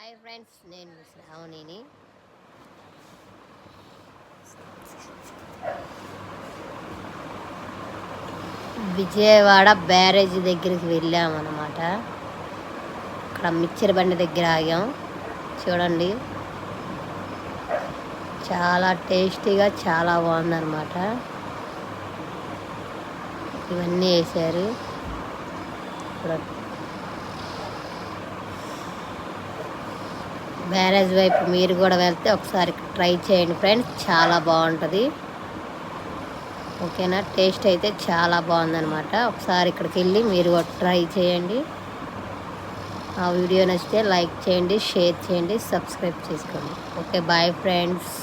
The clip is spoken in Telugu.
హాయ్ ఫ్రెండ్స్, నేను శ్రావణిని. విజయవాడ బ్యారేజ్ దగ్గరికి వెళ్ళామన్నమాట. అక్కడ మిక్చర్ బండి దగ్గర ఆగాం. చూడండి, చాలా టేస్టీగా చాలా బాగుందన్నమాట. ఇవన్నీ వేసారు. బ్యారేజ్ వైపు మీరు కూడా వెళ్తే ఒకసారి ట్రై చేయండి ఫ్రెండ్స్, చాలా బాగుంటుంది. ఓకేనా, టేస్ట్ అయితే చాలా బాగుందన్నమాట. ఒకసారి ఇక్కడికి వెళ్ళి మీరు కూడా ట్రై చేయండి. ఆ వీడియో నచ్చితే లైక్ చేయండి, షేర్ చేయండి, సబ్స్క్రైబ్ చేసుకోండి. Okay, bye friends.